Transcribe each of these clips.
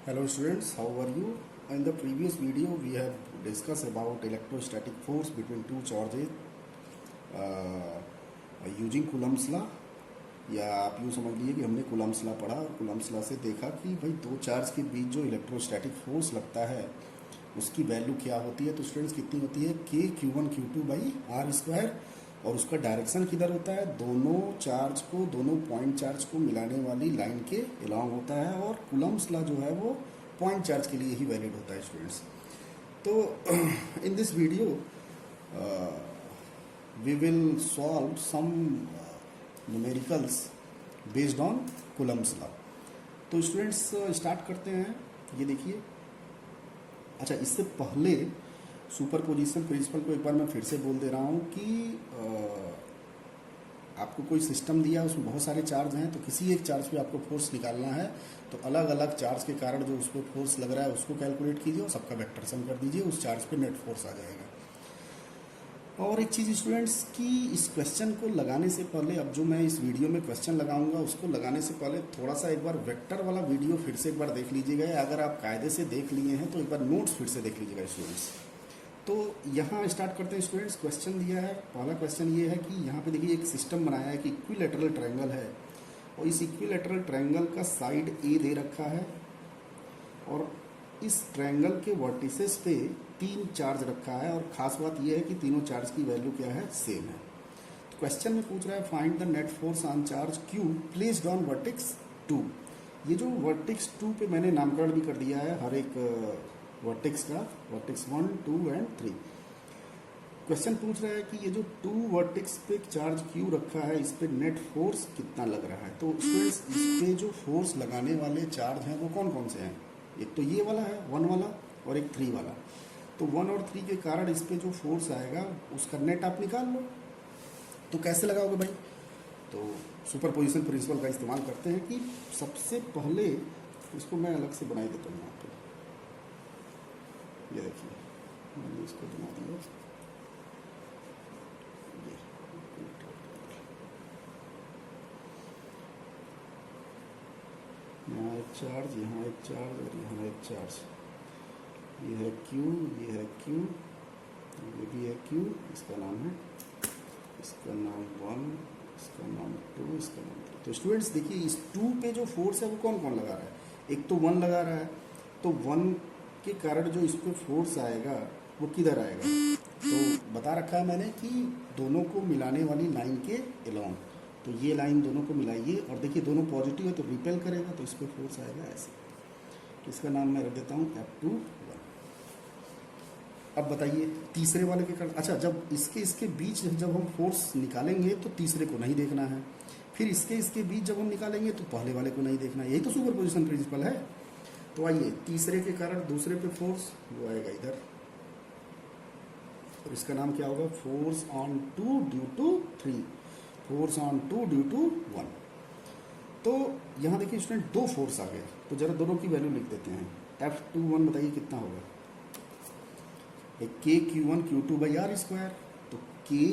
Hello students, how are you? In the previous video we have discussed about electrostatic force between two charges using Coulomb's law, या आप यूँ समझ लीजिए कि हमने Coulomb's law पढ़ा और Coulomb's law से देखा कि भाई दो चार्ज के बीच जो इलेक्ट्रोस्टैटिक फोर्स लगता है उसकी वैल्यू क्या होती है। तो स्टूडेंट्स कितनी होती है के Q1 Q2 by are square, और उसका डायरेक्शन किधर होता है, दोनों चार्ज को, दोनों पॉइंट चार्ज को मिलाने वाली लाइन के अलॉन्ग होता है, और कूलम्स लॉ जो है वो पॉइंट चार्ज के लिए ही वैलिड होता है स्टूडेंट्स। तो in this video we will solve some numericals based on Coulomb's law. तो स्टूडेंट्स स्टार्ट करते हैं। ये देखिए, अच्छा इससे पहले सुपरपोजिशन प्रिंसिपल को एक बार मैं फिर से बोल दे रहा हूँ कि आपको कोई सिस्टम दिया, उसमें बहुत सारे चार्ज हैं, तो किसी एक चार्ज पे आपको फोर्स निकालना है, तो अलग अलग चार्ज के कारण जो उस पर फोर्स लग रहा है उसको कैलकुलेट कीजिए और सबका वेक्टर सम कर दीजिए, उस चार्ज पे नेट फोर्स आ जाएगा। और एक चीज़ स्टूडेंट्स की इस क्वेश्चन को लगाने से पहले, अब जो मैं इस वीडियो में क्वेश्चन लगाऊंगा उसको लगाने से पहले थोड़ा सा एक बार वेक्टर वाला वीडियो फिर से एक बार देख लीजिएगा। अगर आप कायदे से देख लिए हैं तो एक बार नोट्स फिर से देख लीजिएगा स्टूडेंट्स। तो यहाँ स्टार्ट करते हैं स्टूडेंट्स। क्वेश्चन दिया है, पहला क्वेश्चन ये है कि यहाँ पे देखिए एक सिस्टम बनाया है कि इक्विलैटरल ट्रायंगल है, और इस इक्विलैटरल ट्रायंगल का साइड ए दे रखा है, और इस ट्रायंगल के वर्टिसेस पे 3 चार्ज रखा है, और ख़ास बात यह है कि तीनों चार्ज की वैल्यू क्या है, सेम है। तो क्वेश्चन में पूछ रहा है find the net force on charge Q placed on vertex 2। ये जो वर्टेक्स 2 पे मैंने नामकरण भी कर दिया है हर एक वर्टेक्स का, वर्टेक्स 1, 2 एंड 3। क्वेश्चन पूछ रहा है कि ये जो 2 वर्टेक्स पे चार्ज Q रखा है, इस पे नेट फोर्स कितना लग रहा है। तो स्टूडेंट्स इस पे जो फोर्स लगाने वाले चार्ज हैं वो कौन कौन से हैं, एक तो ये वाला है 1 वाला, और एक 3 वाला। तो 1 और 3 के कारण इस पे जो फोर्स आएगा उसका नेट आप निकाल लो। तो कैसे लगाओगे भाई, तो सुपरपोजिशन प्रिंसिपल का इस्तेमाल करते हैं कि सबसे पहले इसको मैं अलग से बनाई देता हूँ यहाँ पे। ये देखिए मैंने इसको बना दिया, ये यहाँ एक चार्ज, यहाँ एक चार्ज, और यहाँ एक चार्ज। ये है Q, ये है Q, ये भी है Q, इसका नाम है, इसका नाम 1, इसका नाम 2, इसका नाम 3। तो स्टूडेंट्स देखिए इस 2 पे जो फोर्स है वो कौन कौन लगा रहा है, एक तो 1 लगा रहा है, तो 1 के कारण जो इस पे फोर्स आएगा वो किधर आएगा, तो बता रखा है मैंने कि दोनों को मिलाने वाली लाइन के अलॉन्ग। तो ये लाइन दोनों को मिलाइए, और देखिए दोनों पॉजिटिव है तो रिपेल करेगा, तो इस पर फोर्स आएगा ऐसे। तो इसका नाम मैं रख देता हूँ F21। अब बताइए तीसरे वाले के कारण, अच्छा जब इसके बीच जब हम फोर्स निकालेंगे तो तीसरे को नहीं देखना है, फिर इसके बीच जब हम निकालेंगे तो पहले वाले को नहीं देखना है। यही तो सुपरपोजिशन प्रिंसिपल है। तो आइए तीसरे के कारण दूसरे पे फोर्स वो आएगा इधर, और इसका नाम क्या होगा, force on 2 due to 3, force on 2 due to 1। तो यहाँ देखिए स्टूडेंट 2 फोर्स आ गए, तो जरा दोनों की वैल्यू लिख देते हैं। F21 बताइए कितना होगा, के Q1 Q2 by are square. तो के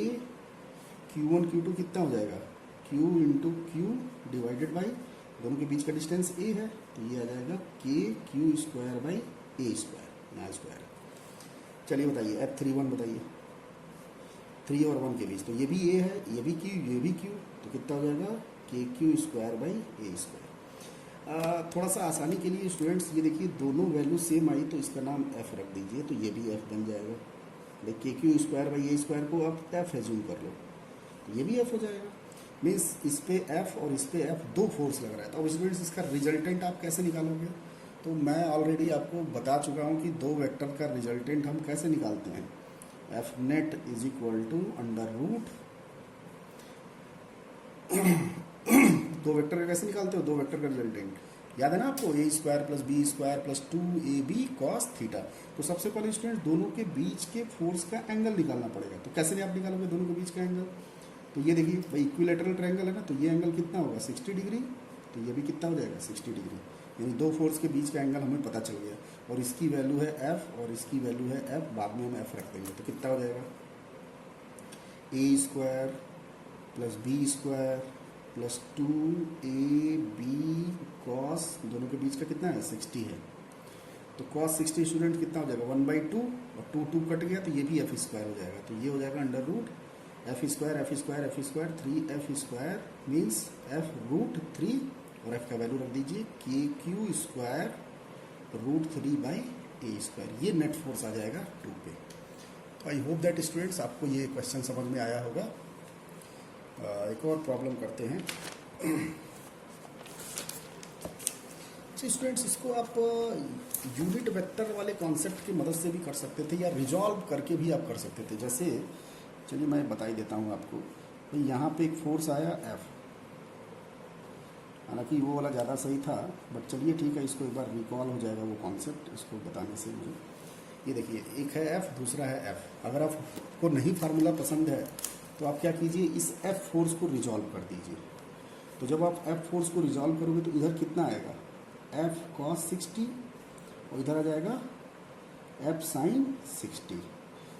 Q1 Q2 कितना हो जाएगा, Q into Q divided by दोनों के बीच का डिस्टेंस a है, तो ये आ जाएगा के Q square by A square, यहाँ स्क्वायर। चलिए बताइए F31 बताइए, 3 और 1 के बीच, तो ये भी a है, ये भी Q, ये भी Q, तो कितना हो जाएगा के Q square by A square. थोड़ा सा आसानी के लिए स्टूडेंट्स ये देखिए दोनों वैल्यू सेम आई तो इसका नाम f रख दीजिए, तो ये भी f बन जाएगा। देखिए Q square by A square को आप f एज्यूम कर लो, तो ये भी f हो जाएगा। मीन्स इस पे f और इस पे f 2 फोर्स लग रहा है। तो अब स्टूडेंट्स इसका रिजल्टेंट आप कैसे निकालोगे, तो मैं ऑलरेडी आपको बता चुका हूँ कि 2 वेक्टर का रिजल्टेंट हम कैसे निकालते हैं। F net is equal to under root 2 vector का कैसे निकालते हो, 2 वेक्टर का रिजल्टेंट याद है ना आपको, a square plus b square plus 2ab cos theta. तो सबसे पहले स्टूडेंट दोनों के बीच के फोर्स का एंगल निकालना पड़ेगा। तो कैसे आप निकालोगे दोनों के बीच का एंगल, तो ये देखिए भाई इक्विलैटरल ट्रायंगल है ना, तो ये एंगल कितना होगा 60 डिग्री, तो ये भी कितना हो जाएगा 60 डिग्री, यानी 2 फोर्स के बीच का एंगल हमें पता चल गया, और इसकी वैल्यू है f और इसकी वैल्यू है f, बाद में हम f रख देंगे। तो कितना हो जाएगा a square plus b square plus 2ab cos, दोनों के बीच का कितना है 60 है, तो cos 60 स्टूडेंट कितना हो जाएगा 1/2 और 2 कट गया तो ये भी एफ स्क्वायर हो जाएगा, तो ये हो जाएगा under root f square 3 f means f root 3 और एफ का वैल्यू रख दीजिए KQ स्क्वायर रूट 3/a²। ये नेट फोर्स आ जाएगा 2 पे। तो आई होप दैट स्टूडेंट्स आपको ये क्वेश्चन समझ में आया होगा। एक और प्रॉब्लम करते हैं। अच्छा स्टूडेंट्स, इसको आप यूनिट वेक्टर वाले कॉन्सेप्ट की मदद से भी कर सकते थे या रिजॉल्व करके भी आप कर सकते थे। जैसे चलिए मैं बता ही देता हूँ आपको। भाई यहाँ पे एक फोर्स आया F, हालांकि वो वाला ज़्यादा सही था, बट चलिए ठीक है, इसको एक बार रिकॉल हो जाएगा वो कॉन्सेप्ट इसको बताने से मुझे। ये देखिए, एक है F, दूसरा है F। अगर आपको नहीं फार्मूला पसंद है तो आप क्या कीजिए, इस F फोर्स को रिजॉल्व कर दीजिए। तो जब आप F फोर्स को रिजॉल्व करोगे तो इधर कितना आएगा F cos 60 और इधर आ जाएगा F sin 60।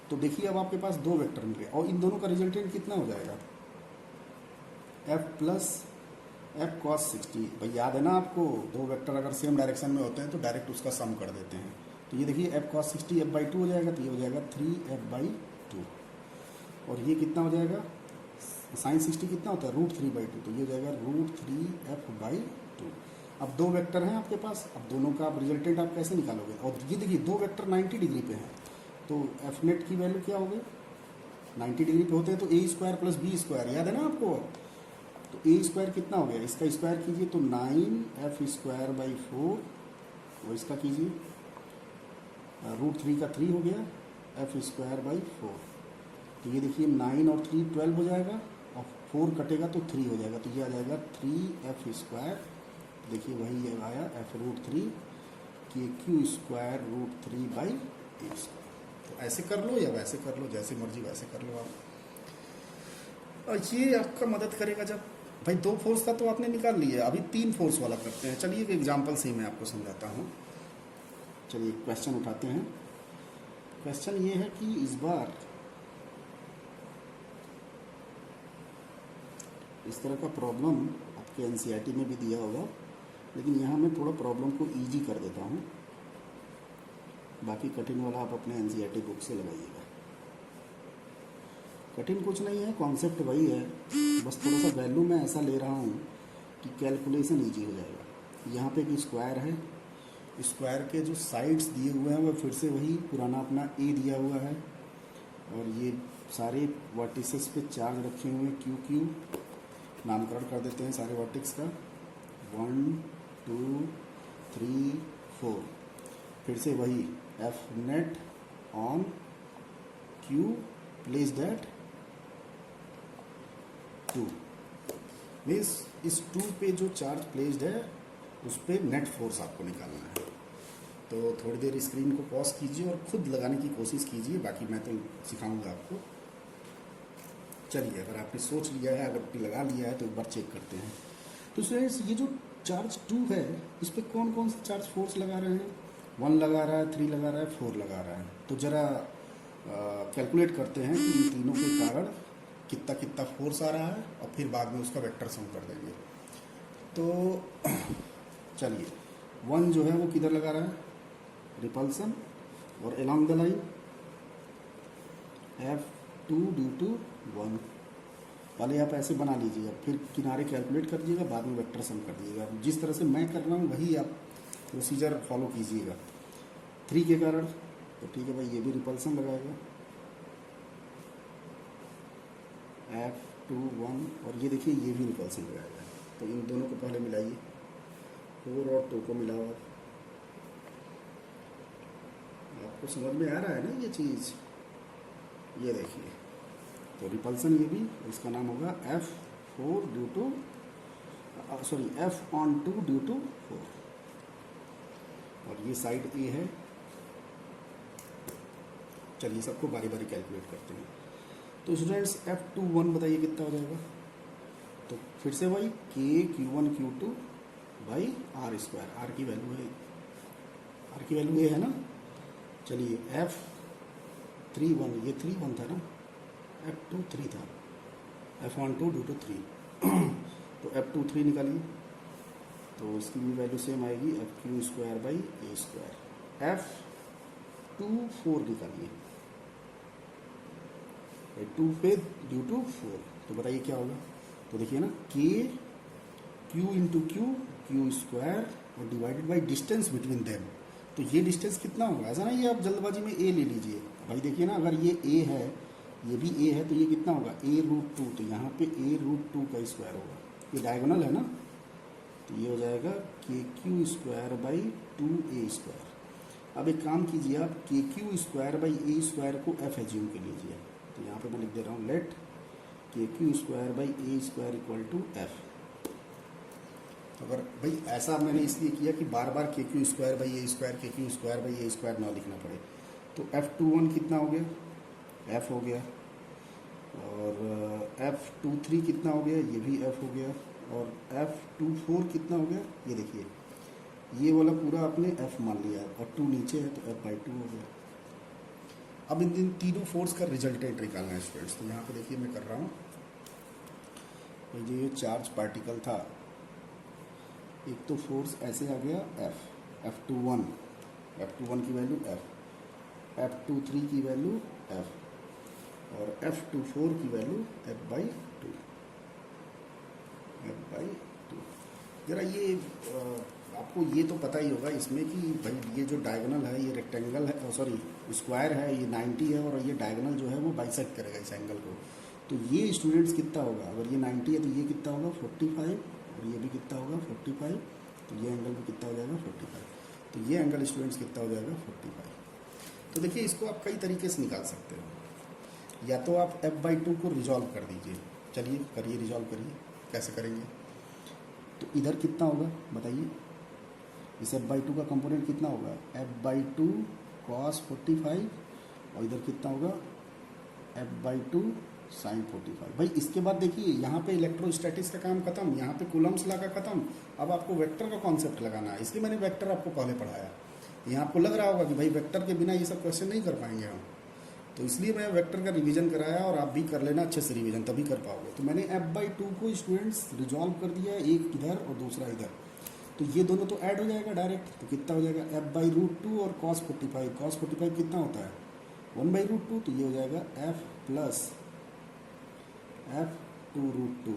तो देखिए अब आपके पास दो वेक्टर मिल गए और इन दोनों का रिजल्टेंट कितना हो जाएगा F प्लस F cos 60। भाई याद है ना आपको, दो वेक्टर अगर सेम डायरेक्शन में होते हैं तो डायरेक्ट उसका सम कर देते हैं। तो ये देखिए F cos 60 F/2 हो जाएगा, तो ये हो जाएगा 3F/2 और ये कितना हो जाएगा sin 60 कितना होता है √3/2, तो ये हो जाएगा √3F/2। अब दो वेक्टर हैं आपके पास, अब दोनों का आप रिजल्टेंट आप कैसे निकालोगे। और ये देखिए दो वेक्टर 90 डिग्री पे हैं, तो एफ नेट की वैल्यू क्या होगी 90 डिग्री पे होते हैं तो a² + b², याद है ना आपको। तो a² कितना हो गया, इसका स्क्वायर कीजिए तो 9f²/4 और इसका कीजिए √3 का 3 हो गया f²/4। तो ये देखिए 9 और 3 12 हो जाएगा और 4 कटेगा तो 3 हो जाएगा, तो ये आ जाएगा 3f²। देखिए वही ये आया f√3 KQ² √3/a²। तो ऐसे कर लो या वैसे कर लो, जैसे मर्जी वैसे कर लो आप। और ये आपका मदद करेगा जब भाई दो फोर्स का तो आपने निकाल लिया, अभी 3 फोर्स वाला करते हैं। चलिए एक एग्जांपल से मैं आपको समझाता हूँ। चलिए क्वेश्चन उठाते हैं। क्वेश्चन ये है कि इस बार इस तरह का प्रॉब्लम आपके एनसीईआरटी में भी दिया होगा, लेकिन यहाँ मैं थोड़ा प्रॉब्लम को इजी कर देता हूँ, बाकी कठिन वाला आप अपने एनसीईआरटी बुक से लगाइएगा। कठिन कुछ नहीं है, कॉन्सेप्ट वही है, बस थोड़ा सा वैल्यू मैं ऐसा ले रहा हूँ कि कैलकुलेशन इजी हो जाएगा। यहाँ पे एक स्क्वायर है, स्क्वायर के जो साइड्स दिए हुए हैं वो फिर से वही पुराना अपना ए दिया हुआ है और ये सारे वर्टिसेस पे चार्ज रखे हुए हैं QQ, नामकरण कर देते हैं सारे वर्टिक्स का 1 2 3 4। फिर से वही F net on Q placed at 2 means इस 2 पे जो चार्ज प्लेस्ड है उस पर नेट फोर्स आपको निकालना है। तो थोड़ी देर स्क्रीन को पॉज कीजिए और खुद लगाने की कोशिश कीजिए, बाकी मैं तो सिखाऊंगा आपको। चलिए अगर आपने सोच लिया है, अगर लगा लिया है तो एक बार चेक करते हैं। तो स्टूडेंट्स ये जो चार्ज 2 है इस पर कौन कौन सा चार्ज फोर्स लगा रहे हैं, 1 लगा रहा है, 3 लगा रहा है, 4 लगा रहा है। तो ज़रा कैलकुलेट करते हैं कि इन तीनों के कारण कितना कितना फोर्स आ रहा है और फिर बाद में उसका वेक्टर सम कर देंगे। तो चलिए 1 जो है वो किधर लगा रहा है रिपल्सन, और along the line F2 due to 1 पहले आप ऐसे बना लीजिएगा, फिर किनारे कैलकुलेट कर दीजिएगा, बाद में वेक्टर सम कर दीजिएगा। जिस तरह से मैं कर रहा हूँ वही आप प्रोसीजर फॉलो कीजिएगा। 3 के कारण तो ठीक है भाई, ये भी रिपल्सन लगाएगा F2 1 और ये देखिए ये भी रिपल्सन लगाएगा। तो इन दोनों को पहले मिलाइए, 4 और 2 को मिलाओ। आपको समझ में आ रहा है ना ये चीज़, ये देखिए। तो रिपल्सन ये भी, इसका नाम होगा F4 due to F/2 due to 4 और ये साइड A है। चलिए सबको बारी बारी कैलकुलेट करते हैं। तो स्टूडेंट्स F21 बताइए कितना हो जाएगा। तो फिर से वही KQ1 Q2 by R², R की वैल्यू है, R की वैल्यू ये है ना। चलिए F31 ये 3 1 था ना, F2 3 था, F12 ड्यू टू 3 तो F2 3 निकालिए, तो इसकी भी वैल्यू सेम आएगी FQ² /a²। F24 निकालिए, 2 पे ड्यू टू 4, तो बताइए क्या होगा। तो देखिए ना, K Q into Q square और divided by distance between them. तो ये डिस्टेंस कितना होगा, ऐसा नहीं है आप जल्दबाजी में ए ले लीजिए भाई। देखिए ना, अगर ये ए है, ये भी ए है, तो ये कितना होगा A√2, तो यहाँ पे A√2 का स्क्वायर होगा, ये डायगोनल है ना, तो ये हो जाएगा KQ स्क्वायर बाई 2A²। अब एक काम कीजिए आप, KQ square by A square को F एज्यूम कर लीजिए। तो यहाँ पे मैं लिख दे रहा हूँ, let KQ square by A square equal to F। अगर भाई ऐसा मैंने इसलिए किया कि बार बार KQ square by A square, KQ square by A square ना लिखना पड़े। तो F21 कितना हो गया, F हो गया, और F23 कितना हो गया, ये भी F हो गया, और F24 कितना हो गया, ये देखिए, ये वाला पूरा आपने F मान लिया और 2 नीचे है, तो F/2 हो गया। अब इन तीनों फोर्स का रिजल्टेंट निकालना है स्टूडेंट्स। तो यहाँ पे देखिए मैं कर रहा हूँ, जो ये चार्ज पार्टिकल था, एक तो फोर्स ऐसे आ गया F21 की वैल्यू F, F23 की वैल्यू F, और F24 की वैल्यू F/2। जरा ये आपको ये तो पता ही होगा इसमें कि भाई ये जो डायगोनल है, ये रेक्टेंगल है, सॉरी स्क्वायर है, ये 90 है, और ये डायगोनल जो है वो बाइसेक्ट करेगा इस एंगल को। तो ये स्टूडेंट्स कितना होगा, अगर ये 90 है तो ये कितना होगा 45, और ये भी कितना होगा 45, तो ये एंगल भी कितना हो जाएगा 45। तो ये एंगल स्टूडेंट्स कितना हो जाएगा 45। तो देखिए इसको आप कई तरीके से निकाल सकते हो, या तो आप F/2 को रिजॉल्व कर दीजिए। चलिए करिए, रिजॉल्व करिए, कैसे करेंगे। तो इधर कितना होगा बताइए, इस F/2 का कंपोनेंट कितना होगा F/2 cos 45, और इधर कितना होगा F/2 sin 45। भाई इसके बाद देखिए यहाँ पे इलेक्ट्रोस्टैटिक्स का काम खत्म, यहाँ पे कूलम्स लॉ का खत्म। अब आपको वेक्टर का कॉन्सेप्ट लगाना है, इसलिए मैंने वेक्टर आपको पहले पढ़ाया। यहाँ आपको लग रहा होगा कि भाई वेक्टर के बिना ये सब क्वेश्चन नहीं कर पाएंगे हम, तो इसलिए मैं वेक्टर का रिवीजन कराया, और आप भी कर लेना अच्छे से रिवीजन, तभी कर पाओगे। तो मैंने F/2 को स्टूडेंट्स रिजॉल्व कर दिया, एक इधर और दूसरा इधर, तो ये दोनों तो ऐड हो जाएगा डायरेक्ट। तो कितना हो जाएगा F/√2 और cos 45 कितना होता है 1/√2, तो ये हो जाएगा F प्लस F2√2,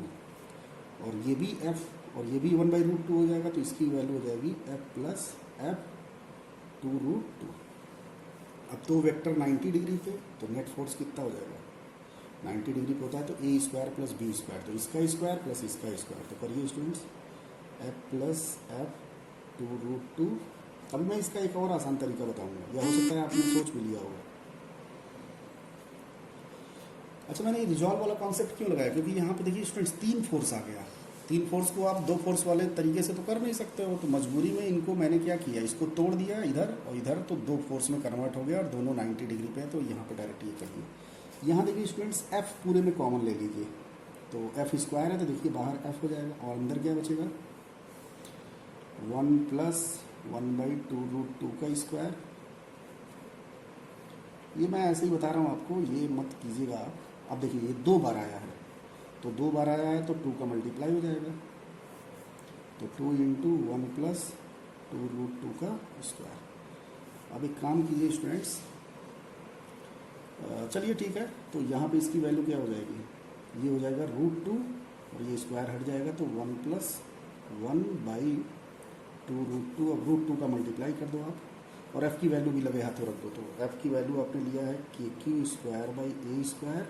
और ये भी F और ये भी 1/√2 हो जाएगा, तो इसकी वैल्यू हो जाएगी F प्लस F2√2। अब तो वेक्टर 90 डिग्री पे, तो नेट फोर्स कितना हो जाएगा 90 डिग्री पे होता है, तो A square plus B square, तो इसका स्क्वायर प्लस इसका स्क्वायर। तो करिए स्टूडेंट्स, F प्लस F2√2। अब मैं इसका एक और आसान तरीका बताऊंगा, या हो सकता है आपने सोच भी लिया होगा। अच्छा, मैंने रिजॉल्व वाला कॉन्सेप्ट क्यों लगाया, क्योंकि यहाँ पे देखिए स्टूडेंट्स 3 फोर्स आ गया। 3 फोर्स को आप 2 फोर्स वाले तरीके से तो कर नहीं सकते हो, तो मजबूरी में इनको मैंने क्या किया, इसको तोड़ दिया इधर और इधर, तो 2 फोर्स में कन्वर्ट हो गया, और दोनों 90 डिग्री पे है, तो यहाँ पे डायरेक्ट ये कर दिया। यहाँ देखिए स्टूडेंट्स F पूरे में कॉमन ले लीजिए, तो F स्क्वायर है, तो देखिए बाहर F हो जाएगा, और अंदर क्या बचेगा 1 प्लस 1/2√2 का स्क्वायर। ये मैं ऐसे ही बता रहा हूँ आपको, ये मत कीजिएगा आप। अब देखिए ये 2 बार आया है, तो 2 बार आया है तो 2 का मल्टीप्लाई हो जाएगा, तो 2 इंटू 1 प्लस 2√2 का स्क्वायर। अब एक काम कीजिए स्टूडेंट्स, चलिए ठीक है, तो यहाँ पे इसकी वैल्यू क्या हो जाएगी, ये हो जाएगा √2, और ये स्क्वायर हट जाएगा, तो 1 प्लस 1/2√2। अब √2 का मल्टीप्लाई कर दो आप, और F की वैल्यू भी लगे हाथों रख दो। तो F की वैल्यू आपने लिया है KQ square by A square,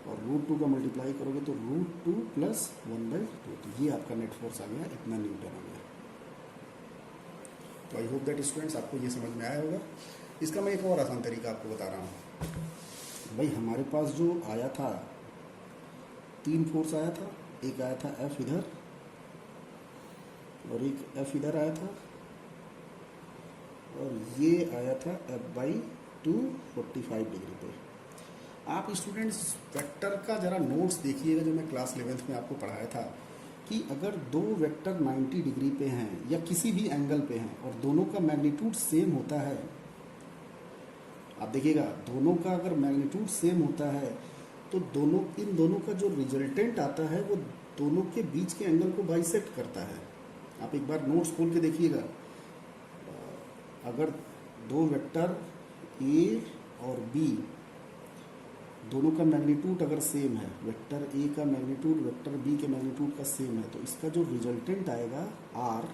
और √2 का मल्टीप्लाई करोगे तो √2 प्लस 1/2, तो ये आपका नेट फोर्स आ गया, इतना न्यूटन आ गया। तो आई होप दैट स्टूडेंट्स आपको ये समझ में आया होगा। इसका मैं एक और आसान तरीका आपको बता रहा हूँ। भाई हमारे पास जो आया था 3 फोर्स आया था, एक आया था F इधर, और एक F इधर आया था, और ये आया था F/2 45 डिग्री पे। आप स्टूडेंट्स वेक्टर का ज़रा नोट्स देखिएगा, जो मैं क्लास 11th में आपको पढ़ाया था, कि अगर 2 वेक्टर 90 डिग्री पे हैं या किसी भी एंगल पे हैं, और दोनों का मैग्नीट्यूड सेम होता है, आप देखिएगा दोनों का अगर मैग्नीट्यूड सेम होता है, तो इन दोनों का जो रिजल्टेंट आता है वो दोनों के बीच के एंगल को बाइसेक्ट करता है। आप एक बार नोट्स खोल के देखिएगा, अगर दो वेक्टर ए और बी दोनों का मैग्नीट्यूड अगर सेम है, वेक्टर ए का मैग्नीट्यूड वेक्टर बी के मैग्नीट्यूड का सेम है, तो इसका जो रिजल्टेंट आएगा आर,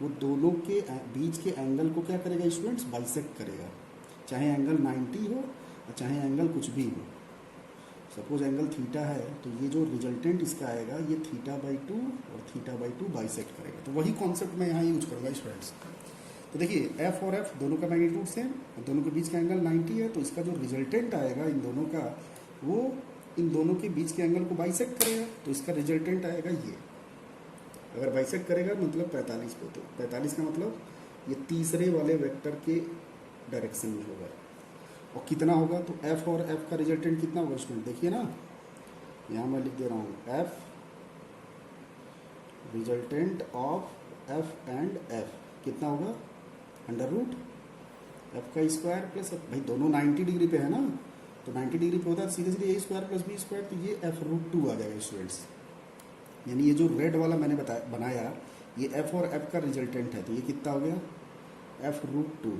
वो दोनों के बीच के एंगल को क्या करेगा स्टूडेंट्स, बाइसेक्ट करेगा। चाहे एंगल 90 हो और चाहे एंगल कुछ भी हो। सपोज एंगल थीटा है, तो ये जो रिजल्टेंट इसका आएगा ये θ/2 और θ/2 बाइसेक्ट करेगा। तो वही कॉन्सेप्ट मैं यहाँ यूज करूँगा स्टूडेंट्स। तो देखिए एफ और एफ दोनों का मैग्नीट्यूड सेम, दोनों के बीच का एंगल 90 है, तो इसका जो रिजल्टेंट आएगा इन दोनों का, वो इन दोनों के बीच के एंगल को बाइसेक्ट करेगा। तो इसका रिजल्टेंट आएगा ये। अगर बाइसेक्ट करेगा मतलब 45 पे, तो 45 का मतलब ये तीसरे वाले वेक्टर के डायरेक्शन में होगा। और कितना होगा, तो एफ और एफ का रिजल्टेंट कितना होगा स्टूडेंट, देखिए ना, यहाँ मैं लिख दे रहा हूँ F resultant of F and F कितना होगा, अंडर रूट एफ का स्क्वायर प्लस एफ। भाई दोनों 90 डिग्री पे है ना, तो 90 डिग्री पे होता है सीधे सीधे ए स्क्वायर प्लस बी स्क्वायर, तो ये f√2 आ जाएगा स्टूडेंट्स। यानी ये जो रेड वाला मैंने बनाया, ये एफ और एफ का रिजल्टेंट है, तो ये कितना हो गया f√2।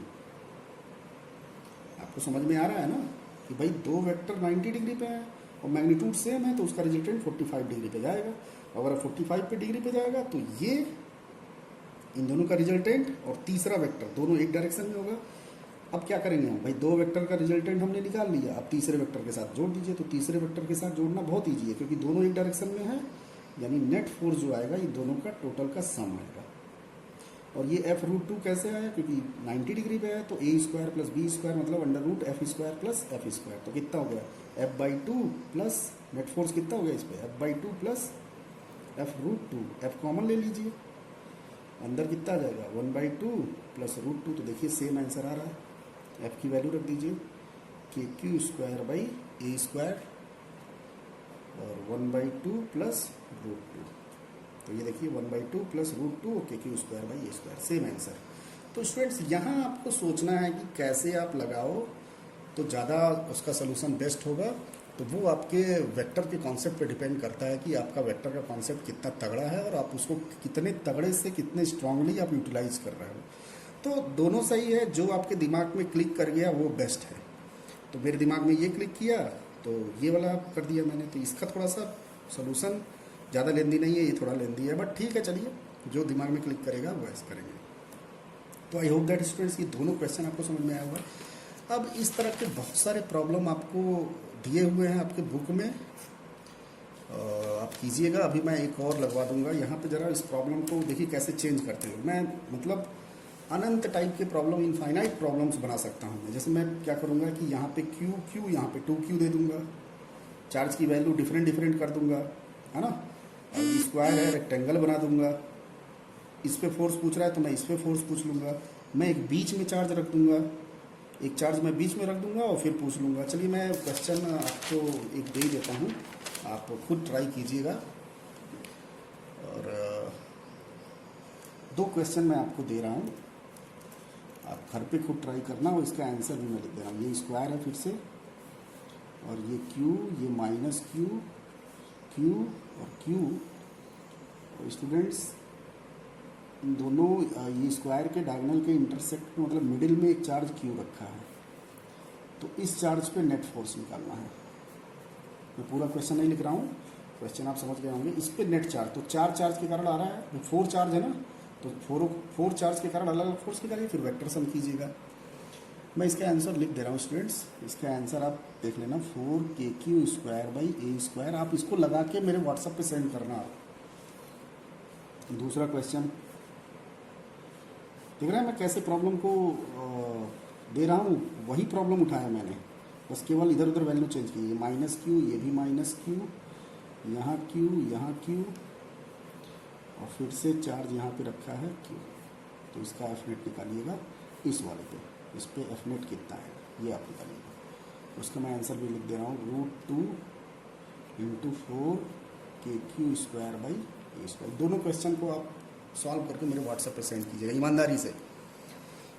आपको समझ में आ रहा है ना कि भाई दो वेक्टर 90 डिग्री पे हैं और मैग्नीट्यूड सेम है, तो उसका रिजल्टेंट 45 डिग्री पे जाएगा। अगर 45 पे डिग्री पे जाएगा तो ये इन दोनों का रिजल्टेंट और तीसरा वेक्टर दोनों एक डायरेक्शन में होगा। अब क्या करेंगे हम, भाई दो वेक्टर का रिजल्टेंट हमने निकाल लिया, अब तीसरे वेक्टर के साथ जोड़ दीजिए। तो तीसरे वेक्टर के साथ जोड़ना बहुत ईजी है, क्योंकि दोनों एक डायरेक्शन में है, यानी नेट फोर्स जो आएगा ये दोनों का टोटल का सम आएगा। और ये f√2 कैसे आया, क्योंकि 90 डिग्री पे है, तो a square plus b square मतलब under root f square plus f square. तो कितना हो गया f/2 प्लस नेट फोर्स कितना हो गया इस पर f/2 plus f√2। F common ले लीजिए, अंदर कितना आ जाएगा 1/2 प्लस √2। तो देखिए सेम आंसर आ रहा है। एफ की वैल्यू रख दीजिए KQ square by A square और 1/2 प्लस √2। तो ये देखिए 1/2 प्लस √2 और KQ square by A square, same answer. तो स्टूडेंट्स यहाँ आपको सोचना है कि कैसे आप लगाओ तो ज़्यादा उसका सोल्यूशन बेस्ट होगा। तो वो आपके वेक्टर के कॉन्सेप्ट पे डिपेंड करता है कि आपका वेक्टर का कॉन्सेप्ट कितना तगड़ा है और आप उसको कितने तगड़े से कितने स्ट्रांगली आप यूटिलाइज कर रहे हो। तो दोनों सही है, जो आपके दिमाग में क्लिक कर गया वो बेस्ट है। तो मेरे दिमाग में ये क्लिक किया तो ये वाला कर दिया मैंने। तो इसका थोड़ा सा सोल्यूशन ज़्यादा लेंदी नहीं है, ये थोड़ा लेंदी है, बट ठीक है, चलिए जो दिमाग में क्लिक करेगा वो ऐसे करेंगे। तो आई होप दैट स्टूडेंट्स ये दोनों क्वेश्चन आपको समझ में आया होगा। अब इस तरह के बहुत सारे प्रॉब्लम आपको दिए हुए हैं आपके बुक में, आप कीजिएगा। अभी मैं एक और लगवा दूंगा यहाँ पे, ज़रा इस प्रॉब्लम को देखिए कैसे चेंज करते हैं। मैं मतलब अनंत टाइप के प्रॉब्लम, इनफाइनाइट प्रॉब्लम्स बना सकता हूँ मैं। जैसे मैं क्या करूँगा कि यहाँ पे Q यहाँ पे 2Q दे दूँगा, चार्ज की वैल्यू डिफरेंट कर दूँगा, है ना। और स्क्वायर है, रेक्टेंगल बना दूँगा। इस पे फोर्स पूछ रहा है तो मैं इस पे फोर्स पूछ लूँगा। मैं एक बीच में चार्ज रख दूँगा, एक चार्ज मैं बीच में रख दूँगा और फिर पूछ लूँगा। चलिए मैं क्वेश्चन आपको एक दे देता हूँ, आप खुद ट्राई कीजिएगा। और दो क्वेश्चन मैं आपको दे रहा हूँ, आप घर पे खुद ट्राई करना और इसका आंसर भी मैं लिख दे रहा हूँ। ये स्क्वायर है फिर से, और ये Q, ये माइनस Q और Q। और स्टूडेंट्स इन दोनों ये स्क्वायर के डायगोनल के इंटरसेक्ट मतलब मिडिल में एक चार्ज Q रखा है, तो इस चार्ज पे नेट फोर्स निकालना है। मैं पूरा क्वेश्चन नहीं लिख रहा हूँ, क्वेश्चन आप समझ गए होंगे। इस पे नेट चार्ज, तो चार चार्ज के कारण आ रहा है, 4 चार्ज है ना, तो फोर चार्ज के कारण अलग अलग फोर्स निकालिए, फिर वेक्टर सम कीजिएगा। मैं इसका आंसर लिख दे रहा हूँ स्टूडेंट्स, इसका आंसर आप देख लेना 4KQ square by A square. आप इसको लगा के मेरे व्हाट्सएप पे सेंड करना। दूसरा क्वेश्चन देख रहे हैं मैं कैसे प्रॉब्लम को दे रहा हूँ, वही प्रॉब्लम उठाया मैंने, बस केवल इधर उधर वैल्यू चेंज की। ये माइनस Q, ये भी माइनस Q, यहाँ Q, यहाँ Q, और फिर से चार्ज यहाँ पे रखा है Q। तो इसका एफ नेट निकालिएगा इस वाले पे, इस पे एफ नेट कितना है ये आप निकालिएगा। उसका मैं आंसर भी लिख दे रहा हूँ, √2 × 4KQ square by A square. दोनों क्वेश्चन को आप सॉल्व करके मेरे व्हाट्सएप पे सेंड कीजिएगा ईमानदारी से।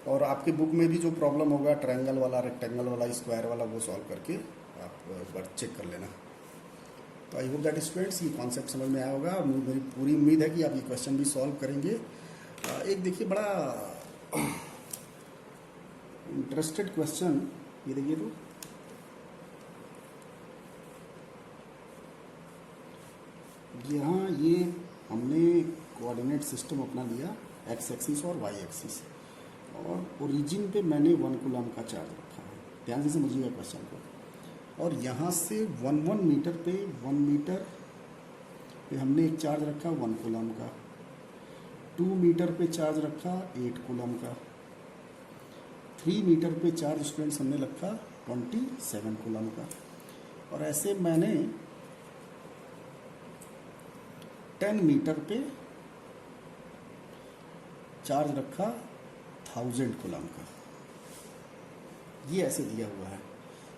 और आपके बुक में भी जो प्रॉब्लम होगा ट्रायंगल वाला, रेक्टेंगल वाला, स्क्वायर वाला, वो सॉल्व करके आप एक बार चेक कर लेना। तो आई होप दैट स्टूडेंट्स ये कॉन्सेप्ट समझ में आया होगा। मेरी पूरी उम्मीद है कि आप ये क्वेश्चन भी सॉल्व करेंगे। एक देखिए बड़ा इंटरेस्टेड क्वेश्चन ये देखिए, तो यहाँ ये हमने कोऑर्डिनेट सिस्टम अपना लिया, एक्स एक्सिस और वाई एक्सिस, और ओरिजिन पे मैंने 1 कूलम का चार्ज रखा है, ध्यान से समझिएगा क्वेश्चन को। और यहाँ से 1 मीटर पे 1 मीटर पे हमने एक चार्ज रखा 1 कूलम का, 2 मीटर पे चार्ज रखा 8 कूलम का, 3 मीटर पे चार्ज स्टूडेंट्स हमने रखा 27 कूलम का, और ऐसे मैंने 10 मीटर पे चार्ज रखा 1000 कूलम का। ये ऐसे दिया हुआ है।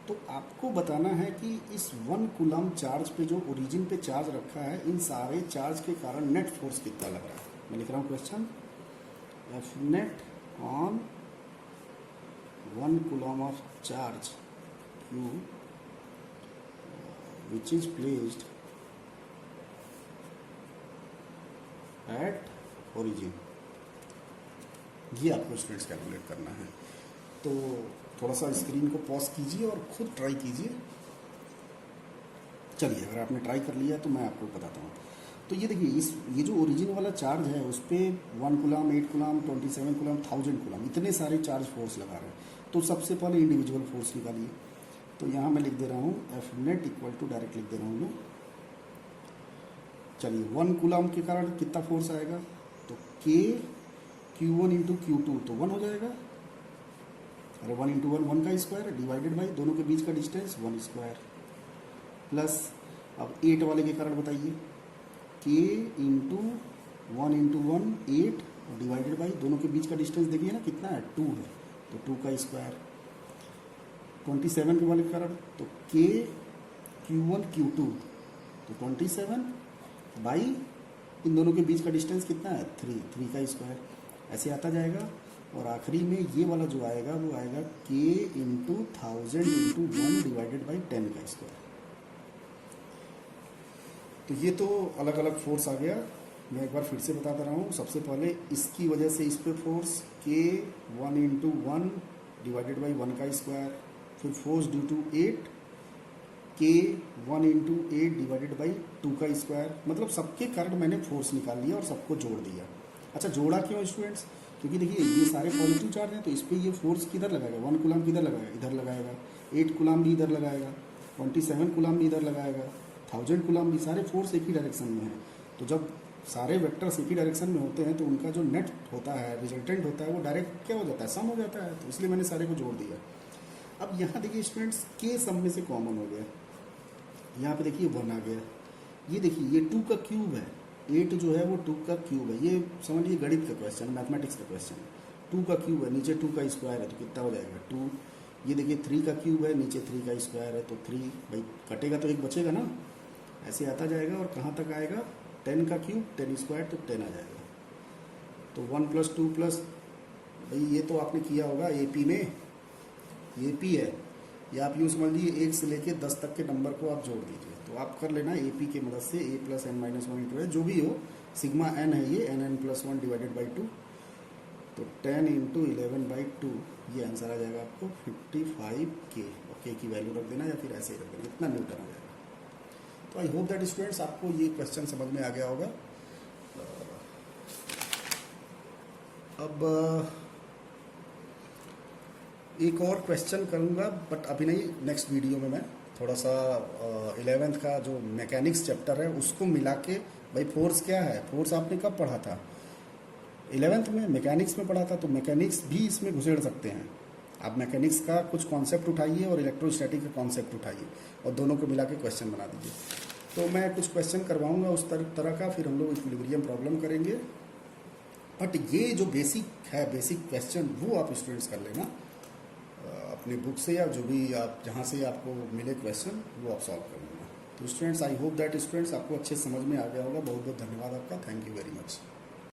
तो आपको बताना है कि इस 1 कूलम चार्ज पे जो ओरिजिन पे चार्ज रखा है, इन सारे चार्ज के कारण नेट फोर्स कितना लग रहा है। मैं लिख रहा हूँ question, F net on 1 coulomb of charge Q which is placed at origin। ये आपको स्टूडेंट्स कैलकुलेट करना है। तो थोड़ा सा स्क्रीन को पॉज कीजिए और खुद ट्राई कीजिए। चलिए, अगर आपने ट्राई कर लिया तो मैं आपको बताता हूँ। तो ये देखिए, ये जो ओरिजिन वाला चार्ज है उस पर 1 कूलम, 8 कूलम, 27 कूलम, 1000 कूलम, इतने सारे चार्ज फोर्स लगा रहे हैं। तो सबसे पहले इंडिविजुअल फोर्स निकालिए। तो यहाँ मैं लिख दे रहा हूँ f net equal to, direct लिख दे रहा हूँ मैं। चलिए, 1 कूलम के कारण कितना फोर्स आएगा, तो के Q1 इंटू Q2 तो 1 हो जाएगा, अरे 1 इंटू 1 का स्क्वायर डिवाइडेड बाई दोनों के बीच का डिस्टेंस 1 स्क्वायर, प्लस अब 8 वाले के कारण बताइए, K into 1 into 1 8 divided by दोनों के बीच का डिस्टेंस देखिए ना कितना है, 2 है, तो 2 का स्क्वायर। 27 के वाले के कारण तो K Q1 Q2 तो 27 बाई इन दोनों के बीच का डिस्टेंस कितना है, 3 का स्क्वायर, ऐसे आता जाएगा। और आखिरी में ये वाला जो आएगा वो आएगा K into 1000 into 1 divided by 10 का स्क्वायर। तो ये तो अलग अलग फोर्स आ गया। मैं एक बार फिर से बताता रहा हूँ। सबसे पहले इसकी वजह से इस पे force K 1 into 1 divided by 1 का स्क्वायर, फिर force due to 8 K 1 into 8 divided by 2 का स्क्वायर। मतलब सबके कारण मैंने फोर्स निकाल लिया और सबको जोड़ दिया। अच्छा, जोड़ा क्यों स्टूडेंट्स, क्योंकि देखिए ये सारे पॉजिटिव चार्ज हैं, तो इस पर ये फोर्स किधर लगाएगा, 1 कूलम किधर लगाएगा, इधर लगाएगा, 8 कूलम भी इधर लगाएगा, 27 कूलम भी इधर लगाएगा, 1000 कूलम भी, सारे फोर्स एक ही डायरेक्शन में हैं। तो जब सारे वेक्टर्स एक ही डायरेक्शन में होते हैं तो उनका जो नेट होता है, रिजल्टेंट होता है, वो डायरेक्ट क्या हो जाता है, सम हो जाता है। तो इसलिए मैंने सारे को जोड़ दिया। अब यहाँ देखिए स्टूडेंट्स, के सम में से कॉमन हो गया, यहाँ पे देखिए 1 आ गया। ये देखिए ये 2 का क्यूब है, 8 जो है वो 2 का क्यूब है। ये समझ लीजिए गणित का क्वेश्चन, मैथमेटिक्स का क्वेश्चन है। 2 का क्यूब है, नीचे 2 का स्क्वायर है, तो कितना हो जाएगा 2। ये देखिए 3 का क्यूब है, नीचे 3 का स्क्वायर है, तो 3, भाई कटेगा तो एक बचेगा ना, ऐसे आता जाएगा। और कहाँ तक आएगा, 10 का क्यूब 10 स्क्वायर तो 10 आ जाएगा। तो 1 + 2 +, भाई ये तो आपने किया होगा AP में, ये AP है, या आप यूँ समझ लीजिए 1 से लेके 10 तक के नंबर को आप जोड़ दीजिए। तो आप कर लेना AP की मदद से, A + n - 1 है, जो भी हो, सिग्मा n है ये, nn + 1 डिवाइडेड बाई 2, तो 10 इंटू 11/2, ये आंसर आ जाएगा आपको 55K। और K की वैल्यू रख देना या फिर ऐसे ही रख देना, इतना न्यूटन आ जाएगा। तो आई होप दैट स्टूडेंट्स आपको ये क्वेश्चन समझ में आ गया होगा। अब एक और क्वेश्चन करूँगा, बट अभी नहीं, नेक्स्ट वीडियो में मैं थोड़ा सा 11th का जो मैकेनिक्स चैप्टर है उसको मिला के, भाई फोर्स क्या है, फोर्स आपने कब पढ़ा था, 11th में मैकेनिक्स में पढ़ा था, तो मैकेनिक्स भी इसमें घुसेड़ सकते हैं। आप मैकेनिक्स का कुछ कॉन्सेप्ट उठाइए और इलेक्ट्रोस्टैटिक का कॉन्सेप्ट उठाइए और दोनों को मिला के क्वेश्चन बना दीजिए। तो मैं कुछ क्वेश्चन करवाऊँगा उस तरह का, फिर हम लोग इक्विलिब्रियम प्रॉब्लम करेंगे। बट ये जो बेसिक है, बेसिक क्वेश्चन, वो आप स्टूडेंट्स कर लेना अपने बुक से, या जो भी आप जहाँ से आपको मिले क्वेश्चन वो आप सॉल्व कर लेना। तो students, I hope that students आपको अच्छे समझ में आ गया होगा। बहुत बहुत धन्यवाद आपका, थैंक यू वेरी मच।